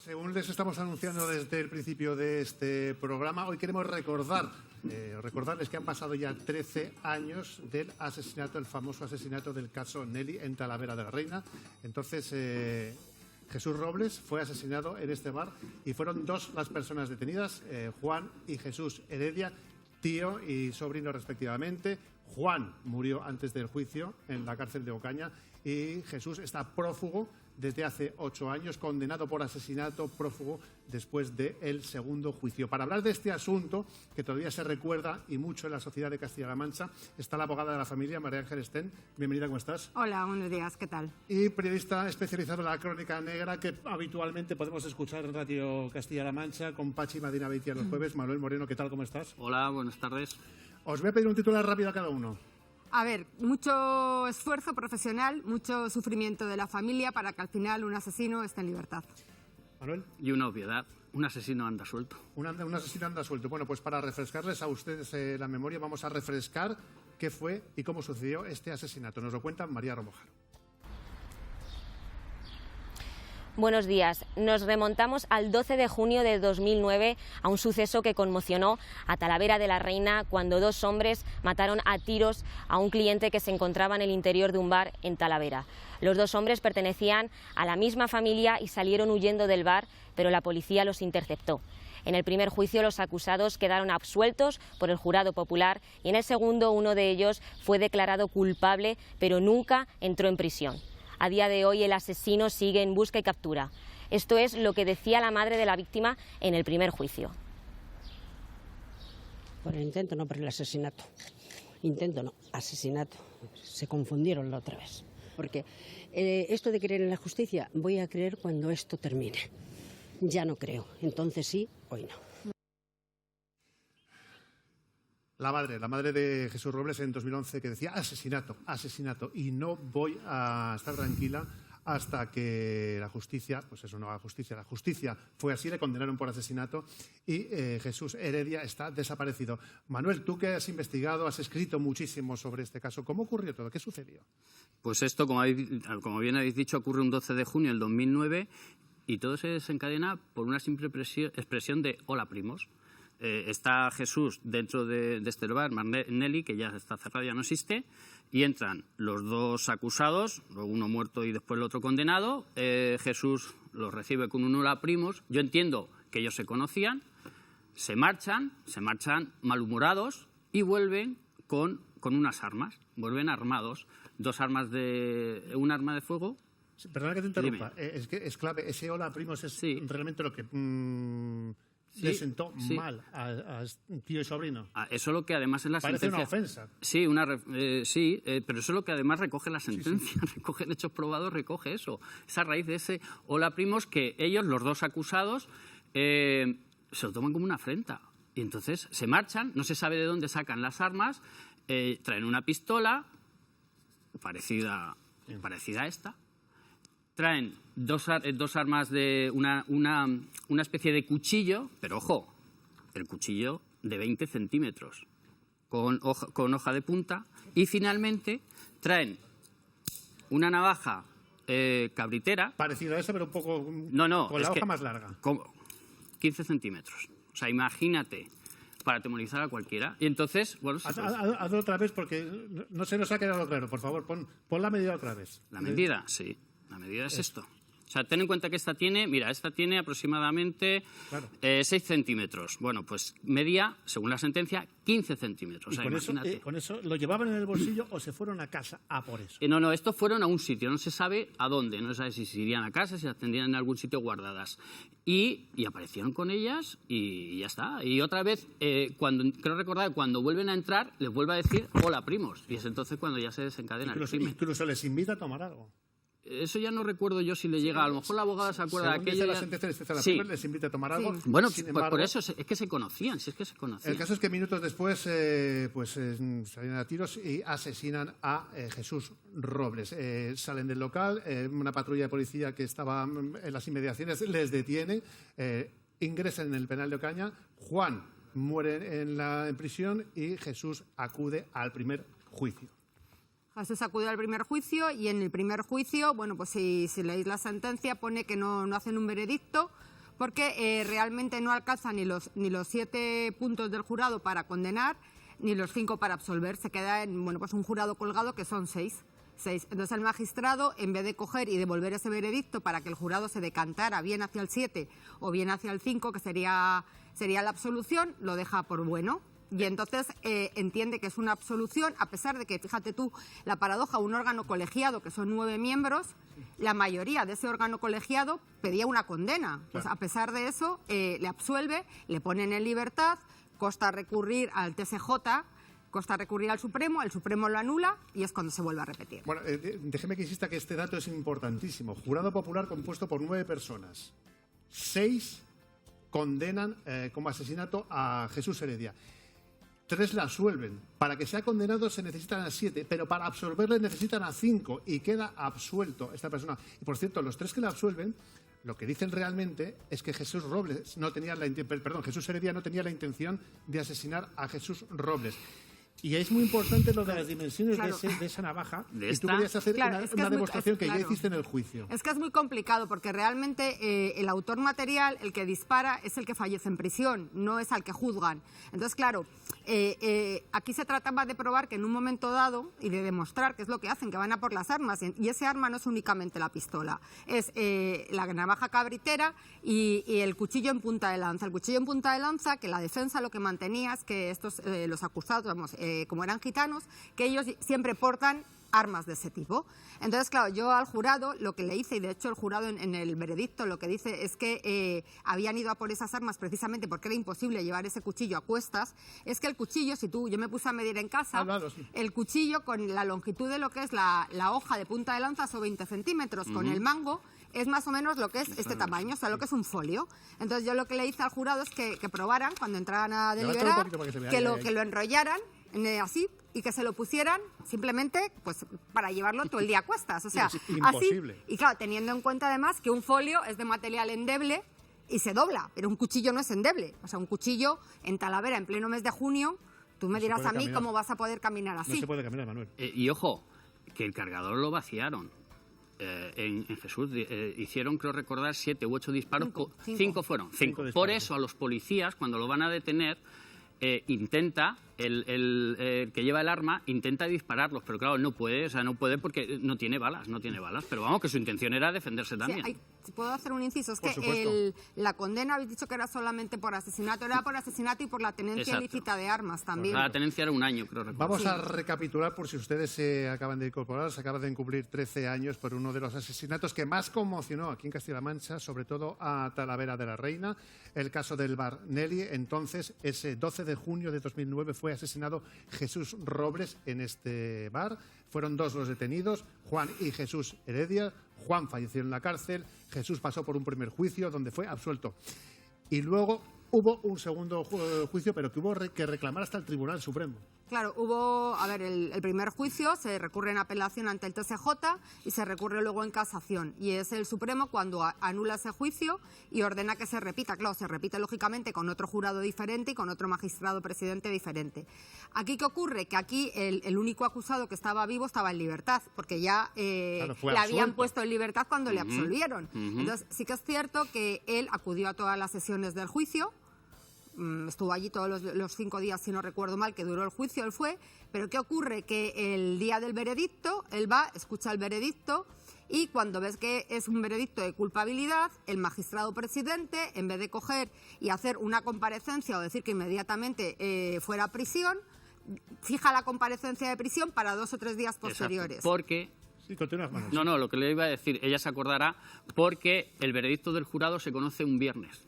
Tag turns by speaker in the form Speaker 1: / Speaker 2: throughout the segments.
Speaker 1: Según les estamos anunciando desde el principio de este programa, hoy queremos recordarles que han pasado ya 13 años del asesinato, el famoso asesinato del caso Nelly en Talavera de la Reina. Entonces, Jesús Robles fue asesinado en este bar y fueron dos las personas detenidas, Juan y Jesús Heredia, tío y sobrino respectivamente. Juan murió antes del juicio en la cárcel de Ocaña y Jesús está prófugo desde hace 8 años, condenado por asesinato, prófugo después del segundo juicio. Para hablar de este asunto, que todavía se recuerda y mucho en la sociedad de Castilla-La Mancha, está la abogada de la familia, María Ángel Sten. Bienvenida, ¿cómo estás?
Speaker 2: Hola, buenos días, ¿qué tal?
Speaker 1: Y periodista especializado en la crónica negra, que habitualmente podemos escuchar en Radio Castilla-La Mancha, con Pachi Madina Beitia los jueves. Manuel Moreno, ¿qué tal, cómo estás?
Speaker 3: Hola, buenas tardes.
Speaker 1: Os voy a pedir un titular rápido a cada uno.
Speaker 2: A ver, mucho esfuerzo profesional, mucho sufrimiento de la familia para que al final un asesino esté en libertad.
Speaker 1: Manuel.
Speaker 3: Y una obviedad, un asesino anda suelto.
Speaker 1: Un asesino anda suelto. Bueno, pues para refrescarles a ustedes la memoria, vamos a refrescar qué fue y cómo sucedió este asesinato. Nos lo cuenta María Romojaro.
Speaker 4: Buenos días. Nos remontamos al 12 de junio de 2009 a un suceso que conmocionó a Talavera de la Reina cuando dos hombres mataron a tiros a un cliente que se encontraba en el interior de un bar en Talavera. Los dos hombres pertenecían a la misma familia y salieron huyendo del bar, pero la policía los interceptó. En el primer juicio los acusados quedaron absueltos por el jurado popular y en el segundo uno de ellos fue declarado culpable, pero nunca entró en prisión. A día de hoy el asesino sigue en busca y captura. Esto es lo que decía la madre de la víctima en el primer juicio.
Speaker 5: Por el intento, no por el asesinato. Intento no, asesinato. Se confundieron la otra vez. Porque esto de creer en la justicia, voy a creer cuando esto termine. Ya no creo. Entonces sí, hoy no.
Speaker 1: La madre de Jesús Robles en 2011 que decía asesinato, asesinato, y no voy a estar tranquila hasta que la justicia, pues eso no, la justicia fue así, le condenaron por asesinato y Jesús Heredia está desaparecido. Manuel, tú que has investigado, has escrito muchísimo sobre este caso, ¿cómo ocurrió todo? ¿Qué sucedió?
Speaker 3: Pues esto, como bien habéis dicho, ocurre un 12 de junio del 2009 y todo se desencadena por una simple expresión de hola primos. Está Jesús dentro de este bar, Nelly, que ya está cerrado, ya no existe, y entran los dos acusados, uno muerto y después el otro condenado. Jesús los recibe con un hola primos. Yo entiendo que ellos se conocían, se marchan malhumorados y vuelven con unas armas, vuelven armados, un arma de fuego.
Speaker 1: Perdona que te interrumpa, es que es clave, ese hola primos es realmente lo que le sentó mal a tío y sobrino.
Speaker 3: Eso es lo que además es la
Speaker 1: sentencia.
Speaker 3: Parece
Speaker 1: una ofensa.
Speaker 3: Sí, pero eso es lo que además recoge la sentencia. Sí. Recoge en hechos probados, recoge eso. Esa raíz de ese hola primos que ellos, los dos acusados, se lo toman como una afrenta. Y entonces se marchan, no se sabe de dónde sacan las armas, traen una pistola parecida a esta. Traen dos armas de una especie de cuchillo, pero ojo, el cuchillo de 20 centímetros, con hoja de punta, y finalmente traen una navaja cabritera.
Speaker 1: Parecida a esa, pero un poco con la hoja más larga.
Speaker 3: 15 centímetros. O sea, imagínate, para atemorizar a cualquiera. Y entonces, bueno...
Speaker 1: Hazlo otra vez porque no se nos ha quedado claro. Por favor, pon la medida otra vez.
Speaker 3: La medida, sí. La medida es esto. O sea, ten en cuenta que esta tiene aproximadamente 6 centímetros. Bueno, pues medía, según la sentencia, 15 centímetros. O sea, imagínate.
Speaker 1: ¿Con eso lo llevaban en el bolsillo o se fueron a casa a por eso?
Speaker 3: No, estos fueron a un sitio, no se sabe a dónde, no se sabe si se irían a casa, si las tendrían en algún sitio guardadas. Y aparecieron con ellas y ya está. Y otra vez, creo recordar, cuando vuelven a entrar, les vuelve a decir hola primos. Y es entonces cuando ya se desencadena el crimen.
Speaker 1: Incluso les invita a tomar algo.
Speaker 3: Eso ya no recuerdo yo si le llega. A lo mejor la abogada se acuerda de aquello.
Speaker 1: La sentencia les invita a tomar algo.
Speaker 3: Bueno, por eso es que se conocían,
Speaker 1: El caso es que minutos después salieron a tiros y asesinan a Jesús Robles. Salen del local, una patrulla de policía que estaba en las inmediaciones les detiene, ingresan en el penal de Ocaña. Juan muere en prisión y Jesús acude al primer juicio.
Speaker 2: Jesús acudió al primer juicio y en el primer juicio, bueno, pues si leéis la sentencia pone que no hacen un veredicto porque realmente no alcanza ni los 7 puntos del jurado para condenar, ni los 5 para absolver. Se queda en pues un jurado colgado que son 6. Entonces el magistrado, en vez de coger y devolver ese veredicto para que el jurado se decantara bien hacia el 7 o bien hacia el 5, que sería la absolución, lo deja por bueno. Y entonces entiende que es una absolución, a pesar de que, fíjate tú, la paradoja, un órgano colegiado, que son 9 miembros, la mayoría de ese órgano colegiado pedía una condena. Pues a pesar de eso, le absuelve, le ponen en libertad, consta recurrir al TSJ, consta recurrir al Supremo, el Supremo lo anula y es cuando se vuelve a repetir.
Speaker 1: Bueno, déjeme que insista que este dato es importantísimo. Jurado popular compuesto por 9 personas. 6 condenan como asesinato a Jesús Heredia. 3 la absuelven. Para que sea condenado se necesitan a 7, pero para absolverle necesitan a 5 y queda absuelto esta persona. Y por cierto, los 3 que la absuelven, lo que dicen realmente es que Jesús Heredia no tenía la intención de asesinar a Jesús Robles. Y es muy importante lo de las dimensiones de esa navaja. Y tú querías hacer una demostración que ya hiciste en el juicio.
Speaker 2: Es que es muy complicado porque realmente el autor material, el que dispara, es el que fallece en prisión, no es al que juzgan. Entonces, claro, aquí se trataba de probar que en un momento dado y de demostrar qué es lo que hacen, que van a por las armas. Y ese arma no es únicamente la pistola, es la navaja cabritera y el cuchillo en punta de lanza. El cuchillo en punta de lanza, que la defensa lo que mantenía es que los acusados, como eran gitanos, que ellos siempre portan armas de ese tipo. Entonces, claro, yo al jurado lo que le hice, y de hecho el jurado en el veredicto lo que dice es que habían ido a por esas armas precisamente porque era imposible llevar ese cuchillo a cuestas, es que el cuchillo, yo me puse a medir en casa, el cuchillo con la longitud de lo que es la hoja de punta de lanza son 20 centímetros, con el mango es más o menos lo que es este tamaño, o sea, lo que es un folio. Entonces yo lo que le hice al jurado es que probaran, cuando entraran a deliberar, que lo enrollaran así y que se lo pusieran simplemente pues para llevarlo todo el día a cuestas, o sea, así. Y claro, teniendo en cuenta además que un folio es de material endeble y se dobla, pero un cuchillo no es endeble. O sea, un cuchillo en Talavera en pleno mes de junio, tú me dirás a mí cómo vas a poder caminar así.
Speaker 1: No se puede caminar, Manuel.
Speaker 3: Y ojo, que el cargador lo vaciaron. En Jesús hicieron, creo recordar, 7 u 8 disparos. 5 fueron. 5. Por eso a los policías, cuando lo van a detener, intenta, el que lleva el arma, intenta dispararlos, pero claro, no puede porque no tiene balas, pero vamos, que su intención era defenderse también.
Speaker 2: Sí, ¿puedo hacer un inciso? Es que la condena, habéis dicho que era solamente por asesinato, era por asesinato y por la tenencia ilícita de armas también.
Speaker 3: La tenencia era 1 año, creo recordar.
Speaker 1: Vamos a recapitular por si ustedes se acaban de incorporar, se acaban de cumplir 13 años por uno de los asesinatos que más conmocionó aquí en Castilla-La Mancha, sobre todo a Talavera de la Reina, el caso del bar Nelly. Entonces, ese 12 de junio de 2009 fue asesinado Jesús Robles en este bar. Fueron 2 los detenidos, Juan y Jesús Heredia. Juan falleció en la cárcel, Jesús pasó por un primer juicio donde fue absuelto. Y luego hubo un segundo juicio, pero que hubo que reclamar hasta el Tribunal Supremo.
Speaker 2: Claro, hubo, el primer juicio se recurre en apelación ante el TSJ y se recurre luego en casación. Y es el Supremo cuando anula ese juicio y ordena que se repita. Claro, se repite lógicamente con otro jurado diferente y con otro magistrado presidente diferente. ¿Aquí qué ocurre? Que aquí el único acusado que estaba vivo estaba en libertad, porque ya le habían puesto en libertad cuando le absolvieron. Entonces, sí que es cierto que él acudió a todas las sesiones del juicio. Estuvo allí todos los 5 días, si no recuerdo mal, que duró el juicio, él fue. Pero ¿qué ocurre? Que el día del veredicto, él va, escucha el veredicto y cuando ves que es un veredicto de culpabilidad, el magistrado presidente, en vez de coger y hacer una comparecencia o decir que inmediatamente fuera a prisión, fija la comparecencia de prisión para 2 o 3 días posteriores.
Speaker 3: Exacto, porque...
Speaker 1: Sí, continúa, Manuel.
Speaker 3: No, lo que le iba a decir, ella se acordará, porque el veredicto del jurado se conoce un viernes.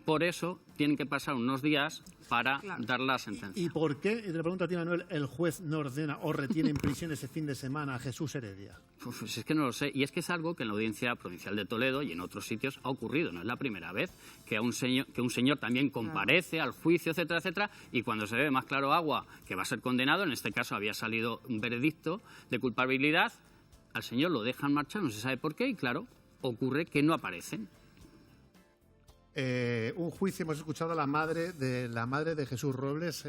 Speaker 3: Por eso tienen que pasar unos días para dar la sentencia.
Speaker 1: ¿Y por qué, y te lo pregunto a ti, Manuel, el juez no ordena o retiene en prisión ese fin de semana a Jesús Heredia?
Speaker 3: Pues es que no lo sé. Y es que es algo que en la Audiencia Provincial de Toledo y en otros sitios ha ocurrido. No es la primera vez que un señor también comparece al juicio, etcétera, etcétera, y cuando se ve más claro agua que va a ser condenado, en este caso había salido un veredicto de culpabilidad, al señor lo dejan marchar, no se sabe por qué, y claro, ocurre que no aparecen.
Speaker 1: Un juicio, hemos escuchado a la madre de Jesús Robles,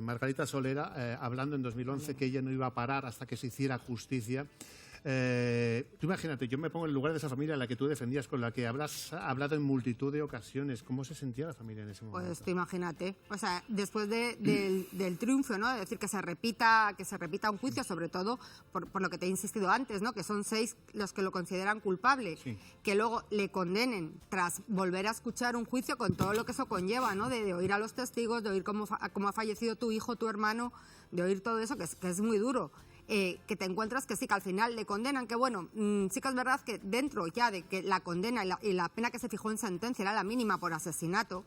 Speaker 1: Margarita Solera, hablando en 2011 que ella no iba a parar hasta que se hiciera justicia. Tú imagínate, yo me pongo en el lugar de esa familia a la que tú defendías, con la que has hablado en multitud de ocasiones. ¿Cómo se sentía la familia en ese momento?
Speaker 2: Pues tú imagínate, o sea, después del triunfo, ¿no? Es decir, que se repita un juicio, sobre todo por lo que te he insistido antes, ¿no? Que son 6 los que lo consideran culpable,
Speaker 1: Sí.
Speaker 2: que luego le condenen tras volver a escuchar un juicio con todo lo que eso conlleva, ¿no? De oír a los testigos, de oír cómo ha fallecido tu hijo, tu hermano, de oír todo eso, que es muy duro. Que te encuentras que sí, que al final le condenan, que bueno, sí que es verdad que dentro ya de que la condena y la pena que se fijó en sentencia era la mínima por asesinato,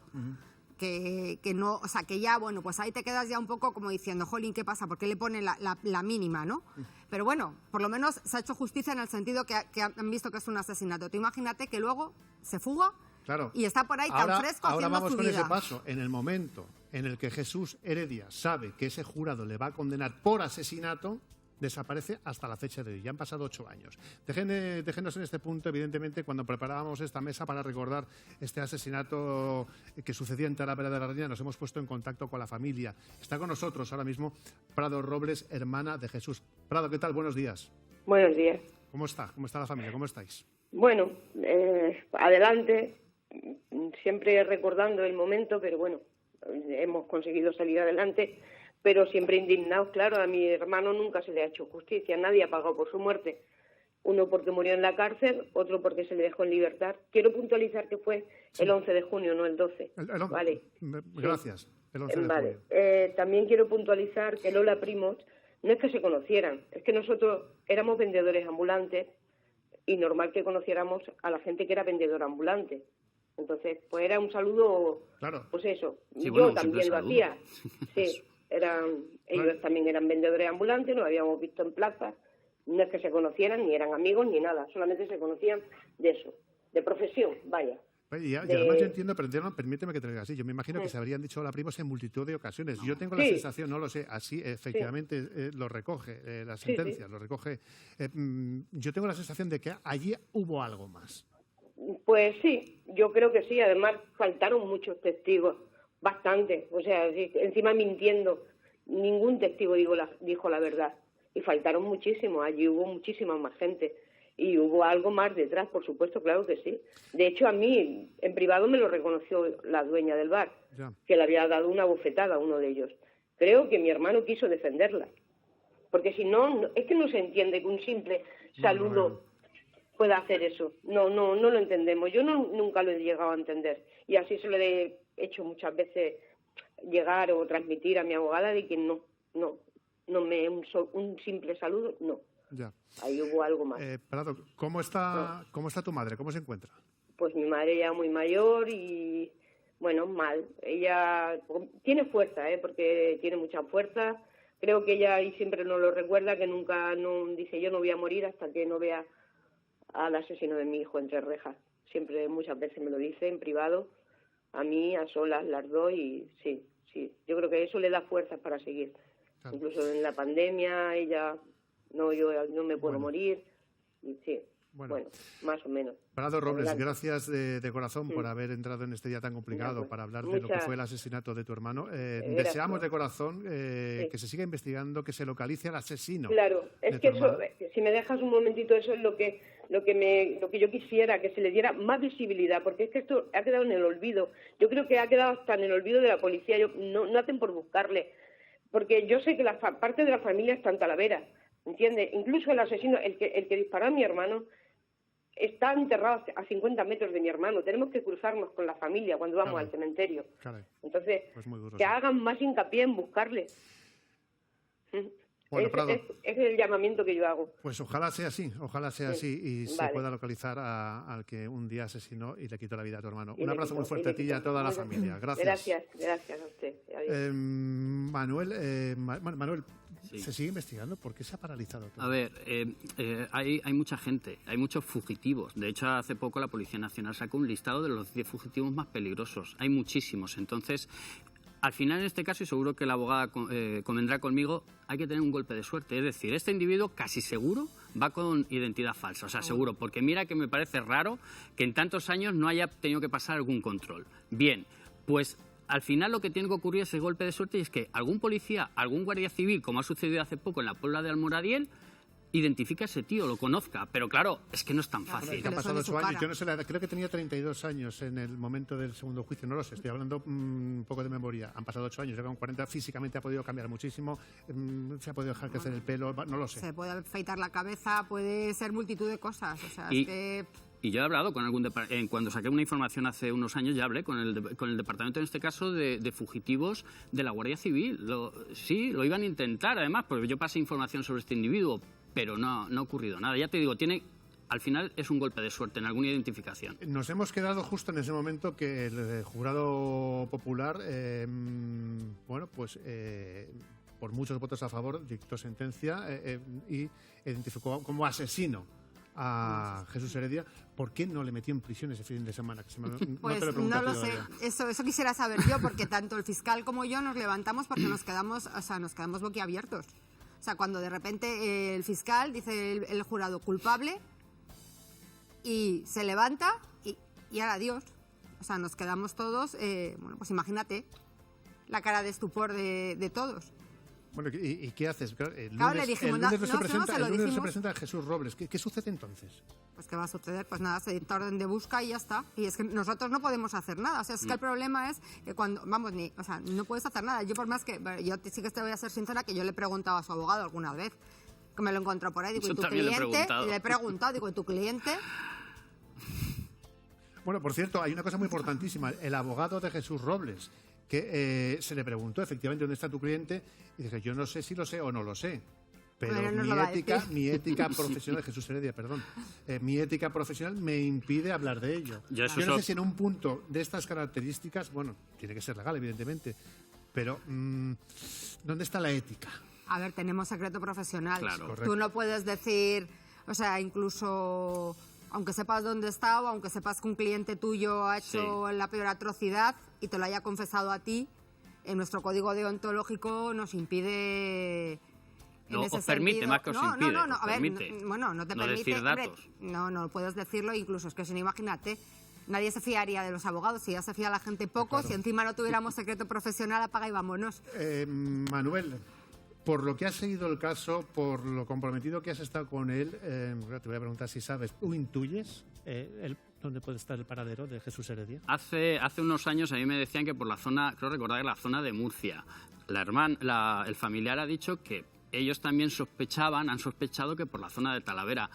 Speaker 2: que no, o sea, que ya, bueno, pues ahí te quedas ya un poco como diciendo, jolín, ¿qué pasa? ¿Por qué le ponen la mínima, no? Pero bueno, por lo menos se ha hecho justicia en el sentido que han visto que es un asesinato. Tú imagínate que luego se fuga
Speaker 1: Claro.
Speaker 2: y está por ahí tan fresco
Speaker 1: ahora
Speaker 2: haciendo
Speaker 1: vamos
Speaker 2: su
Speaker 1: con
Speaker 2: vida.
Speaker 1: ese paso. En el momento en el que Jesús Heredia sabe que ese jurado le va a condenar por asesinato, desaparece hasta la fecha de hoy. Ya han pasado 8 años. Déjenos en este punto, evidentemente, cuando preparábamos esta mesa para recordar este asesinato que sucedía en Talavera de la Reina, nos hemos puesto en contacto con la familia. Está con nosotros ahora mismo Prado Robles, hermana de Jesús. Prado, ¿qué tal? Buenos días.
Speaker 6: Buenos días.
Speaker 1: ¿Cómo está? ¿Cómo está la familia? ¿Cómo estáis?
Speaker 6: Bueno, adelante, siempre recordando el momento, pero bueno, hemos conseguido salir adelante, pero siempre indignados, claro. A mi hermano nunca se le ha hecho justicia, nadie ha pagado por su muerte. Uno porque murió en la cárcel, otro porque se le dejó en libertad. Quiero puntualizar que fue el 11 de junio, no el 12. Vale.
Speaker 1: Gracias.
Speaker 6: Sí.
Speaker 1: El 11 de
Speaker 6: Vale.
Speaker 1: junio.
Speaker 6: También quiero puntualizar que Lola Primos no es que se conocieran, es que nosotros éramos vendedores ambulantes y normal que conociéramos a la gente que era vendedora ambulante. Entonces, pues era un saludo,
Speaker 1: Claro.
Speaker 6: pues eso.
Speaker 3: Sí,
Speaker 6: Yo
Speaker 3: bueno,
Speaker 6: también lo
Speaker 3: siempre
Speaker 6: hacía. Sí, ellos también eran vendedores ambulantes, nos habíamos visto en plaza. No es que se conocieran, ni eran amigos, ni nada. Solamente se conocían de eso, de profesión, vaya.
Speaker 1: Y además yo entiendo, pero permíteme que te lo diga así. Yo me imagino que se habrían dicho hola primos en multitud de ocasiones. Yo tengo la sensación, no lo sé, así efectivamente lo recoge la sentencia, lo recoge. Yo tengo la sensación de que allí hubo algo más.
Speaker 6: Pues sí, yo creo que sí. Además, faltaron muchos testigos, bastante. O sea, encima mintiendo, ningún testigo dijo la verdad. Y faltaron muchísimos. Allí hubo muchísima más gente. Y hubo algo más detrás, por supuesto, claro que sí. De hecho, a mí, en privado, me lo reconoció la dueña del bar, que le había dado una bofetada a uno de ellos. Creo que mi hermano quiso defenderla. Porque si no, es que no se entiende que un simple saludo pueda hacer eso. No lo entendemos. Yo nunca lo he llegado a entender. Y así se lo he hecho muchas veces llegar o transmitir a mi abogada de que un simple saludo, no.
Speaker 1: Ya.
Speaker 6: Ahí hubo algo más.
Speaker 1: Prado, ¿cómo está tu madre? ¿Cómo se encuentra?
Speaker 6: Pues mi madre ya muy mayor y, bueno, mal. Ella tiene fuerza, porque tiene mucha fuerza. Creo que ella, y siempre nos lo recuerda, que nunca dice yo no voy a morir hasta que no vea al asesino de mi hijo entre rejas. Siempre, muchas veces me lo dice en privado, a mí, a solas, las dos, y sí. Yo creo que eso le da fuerzas para seguir. Claro. Incluso en la pandemia ella... yo no me puedo morir. Y sí, bueno, más o menos.
Speaker 1: Prado Robles, gracias de corazón por haber entrado en este día tan complicado para hablar de lo que fue el asesinato de tu hermano. Deseamos de corazón que se siga investigando, que se localice al asesino.
Speaker 6: Claro, es que eso, si me dejas un momentito, eso es lo que yo quisiera, que se le diera más visibilidad, porque es que esto ha quedado en el olvido. Yo creo que ha quedado hasta en el olvido de la policía. No hacen por buscarle, porque yo sé que la parte de la familia está en Talavera. ¿Entiendes? Incluso el asesino, el que disparó a mi hermano, está enterrado a 50 metros de mi hermano. Tenemos que cruzarnos con la familia cuando vamos al cementerio. Entonces, pues que hagan más hincapié en buscarle.
Speaker 1: Bueno, Prado,
Speaker 6: es el llamamiento que yo hago.
Speaker 1: Pues ojalá sea así y se pueda localizar al que un día asesinó y le quitó la vida a tu hermano. Un abrazo muy fuerte a ti y a toda la familia. Gracias.
Speaker 6: Gracias a usted.
Speaker 1: Manuel, ¿se sigue investigando? ¿Por qué se ha paralizado todo?
Speaker 3: A ver, hay mucha gente, hay muchos fugitivos. De hecho, hace poco la Policía Nacional sacó un listado de los 10 fugitivos más peligrosos. Hay muchísimos. Entonces, al final, en este caso, y seguro que la abogada convendrá conmigo, hay que tener un golpe de suerte. Es decir, este individuo casi seguro va con identidad falsa. O sea, seguro, porque mira que me parece raro que en tantos años no haya tenido que pasar algún control. Bien, pues al final lo que tiene que ocurrir es el golpe de suerte, y es que algún policía, algún guardia civil, como ha sucedido hace poco en la Puebla de Almoradiel, identifique a ese tío, lo conozca. Pero claro, es que no es tan
Speaker 1: Bueno,
Speaker 3: fácil.
Speaker 1: que han
Speaker 2: le
Speaker 1: pasado
Speaker 2: suene su
Speaker 1: 8 años,
Speaker 2: cara.
Speaker 1: yo no sé la edad, creo que tenía 32 años en el momento del segundo juicio, no lo sé, estoy hablando un poco de memoria. Han pasado 8 años, llega con 40, físicamente ha podido cambiar muchísimo, se ha podido dejar crecer el pelo, no lo sé.
Speaker 2: Se puede afeitar la cabeza, puede ser multitud de cosas. O sea,
Speaker 3: Y-
Speaker 2: es que...
Speaker 3: Y yo he hablado con algún cuando saqué una información hace unos años, ya hablé con el departamento, en este caso, de fugitivos de la Guardia Civil. Sí, lo iban a intentar, además, porque yo pasé información sobre este individuo, pero no ha ocurrido nada. Ya te digo, al final es un golpe de suerte en alguna identificación.
Speaker 1: Nos hemos quedado justo en ese momento que el jurado popular, bueno, pues por muchos votos a favor, dictó sentencia y identificó como asesino a Jesús Heredia. ¿Por qué no le metió en prisión ese fin de semana?
Speaker 2: Pues
Speaker 1: te lo he preguntado
Speaker 2: no lo sé,
Speaker 1: todavía.
Speaker 2: eso quisiera saber yo, porque tanto el fiscal como yo nos levantamos porque nos quedamos boquiabiertos. O sea, cuando de repente el fiscal dice el jurado culpable y se levanta y ahora adiós. O sea, nos quedamos todos, bueno, pues imagínate la cara de estupor de todos.
Speaker 1: Bueno, ¿y qué haces? Claro, el
Speaker 2: Claro,
Speaker 1: lunes,
Speaker 2: le dijimos,
Speaker 1: el lunes
Speaker 2: no,
Speaker 1: se
Speaker 2: no,
Speaker 1: presenta,
Speaker 2: se lo
Speaker 1: el lunes se
Speaker 2: dijimos.
Speaker 1: presenta a Jesús Robles. ¿Qué sucede entonces?
Speaker 2: Pues ¿qué va a suceder? Pues nada, se dicta orden de busca y ya está. Y es que nosotros no podemos hacer nada. O sea, es que el problema es que cuando, vamos, o sea, no puedes hacer nada. Yo por más que, yo sí que te voy a ser sincera, que yo le he preguntado a su abogado alguna vez, que me lo encontró por ahí, digo,
Speaker 3: Eso
Speaker 2: ¿y tu
Speaker 3: también le he
Speaker 2: cliente?
Speaker 3: preguntado.
Speaker 2: Y le he preguntado, digo, ¿y tu cliente?
Speaker 1: Bueno, por cierto, hay una cosa muy importantísima. El abogado de Jesús Robles, que se le preguntó efectivamente dónde está tu cliente, y dije, yo no sé si lo sé o no lo sé. Pero
Speaker 2: Bueno, nos lo va a decir.
Speaker 1: mi ética profesional, Jesús Heredia, perdón, mi ética profesional me impide hablar de ello.
Speaker 3: Yo eso
Speaker 1: Yo no
Speaker 3: so-
Speaker 1: sé si en un punto de estas características, bueno, tiene que ser legal, evidentemente, pero ¿dónde está la ética?
Speaker 2: A ver, tenemos secreto profesional.
Speaker 3: Claro.
Speaker 1: Correcto.
Speaker 2: Tú no puedes decir, o sea, incluso aunque sepas dónde está o aunque sepas que un cliente tuyo ha hecho la peor atrocidad y te lo haya confesado a ti, en nuestro código deontológico nos impide... en
Speaker 3: No,
Speaker 2: ese
Speaker 3: os permite,
Speaker 2: sentido-
Speaker 3: más que os impide,
Speaker 2: No,
Speaker 3: os
Speaker 2: a ver,
Speaker 3: permite
Speaker 2: bueno, no te
Speaker 3: no
Speaker 2: permite...
Speaker 3: decir
Speaker 2: hombre,
Speaker 3: datos.
Speaker 2: no puedes decirlo, incluso es que si no, imagínate, nadie se fiaría de los abogados, si ya se fía la gente poco, si encima no tuviéramos secreto profesional, apaga y vámonos.
Speaker 1: Manuel, por lo que has seguido el caso, por lo comprometido que has estado con él, te voy a preguntar si sabes, ¿tú intuyes dónde puede estar el paradero de Jesús Heredia?
Speaker 3: Hace unos años a mí me decían que por la zona, creo recordar que la zona de Murcia. El familiar ha dicho que ellos también han sospechado que por la zona de Talavera.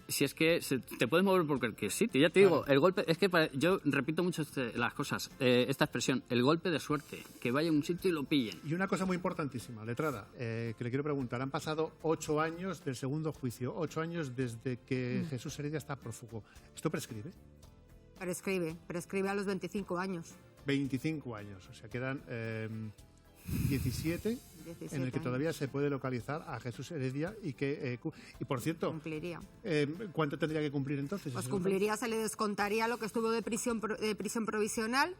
Speaker 3: Si es que te puedes mover por cualquier sitio. Ya te digo, el golpe, es que yo repito mucho las cosas, esta expresión, el golpe de suerte, que vaya a un sitio y lo pillen.
Speaker 1: Y una cosa muy importantísima, letrada, que le quiero preguntar. Han pasado 8 años del segundo juicio, 8 años desde que Jesús Heredia está prófugo. ¿Esto prescribe?
Speaker 2: Prescribe a los 25 años.
Speaker 1: 25 años, o sea, quedan 17 en el que
Speaker 2: años.
Speaker 1: todavía se puede localizar a Jesús Heredia y que, y por cierto,
Speaker 2: Cumpliría.
Speaker 1: ¿cuánto tendría que cumplir entonces?
Speaker 2: Pues
Speaker 1: ese
Speaker 2: cumpliría, se le descontaría lo que estuvo de prisión provisional,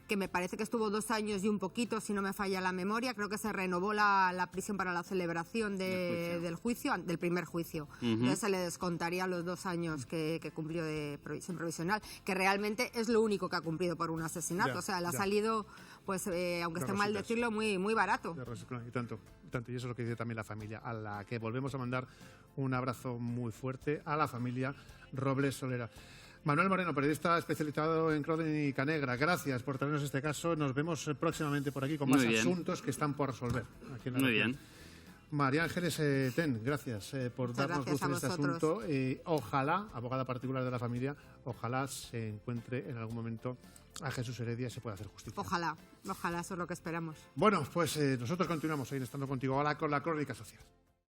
Speaker 2: que me parece que estuvo 2 años y un poquito, si no me falla la memoria. Creo que se renovó la prisión para la celebración del primer juicio. Entonces se le descontaría los 2 años que cumplió de prisión provisional, que realmente es lo único que ha cumplido por un asesinato.
Speaker 1: Ya,
Speaker 2: O sea, le ha
Speaker 1: ya.
Speaker 2: salido, pues aunque esté mal
Speaker 1: rositas.
Speaker 2: decirlo, muy barato.
Speaker 1: Y tanto. Y eso es lo que dice también la familia, a la que volvemos a mandar un abrazo muy fuerte a la familia Robles Solera. Manuel Moreno, periodista especializado en crónica negra, gracias por traernos este caso. Nos vemos próximamente por aquí con más
Speaker 3: Muy bien.
Speaker 1: asuntos que están por resolver. Aquí en la
Speaker 3: Muy
Speaker 1: región.
Speaker 3: bien.
Speaker 1: María Ángeles Ten, gracias por
Speaker 2: Muchas
Speaker 1: darnos luz
Speaker 2: gracias a
Speaker 1: en este
Speaker 2: vosotros.
Speaker 1: asunto. Ojalá, abogada particular de la familia, ojalá se encuentre en algún momento a Jesús Heredia y se pueda hacer justicia.
Speaker 2: Ojalá, eso es lo que esperamos.
Speaker 1: Bueno, pues nosotros continuamos ahí en Estando Contigo ahora con la crónica social.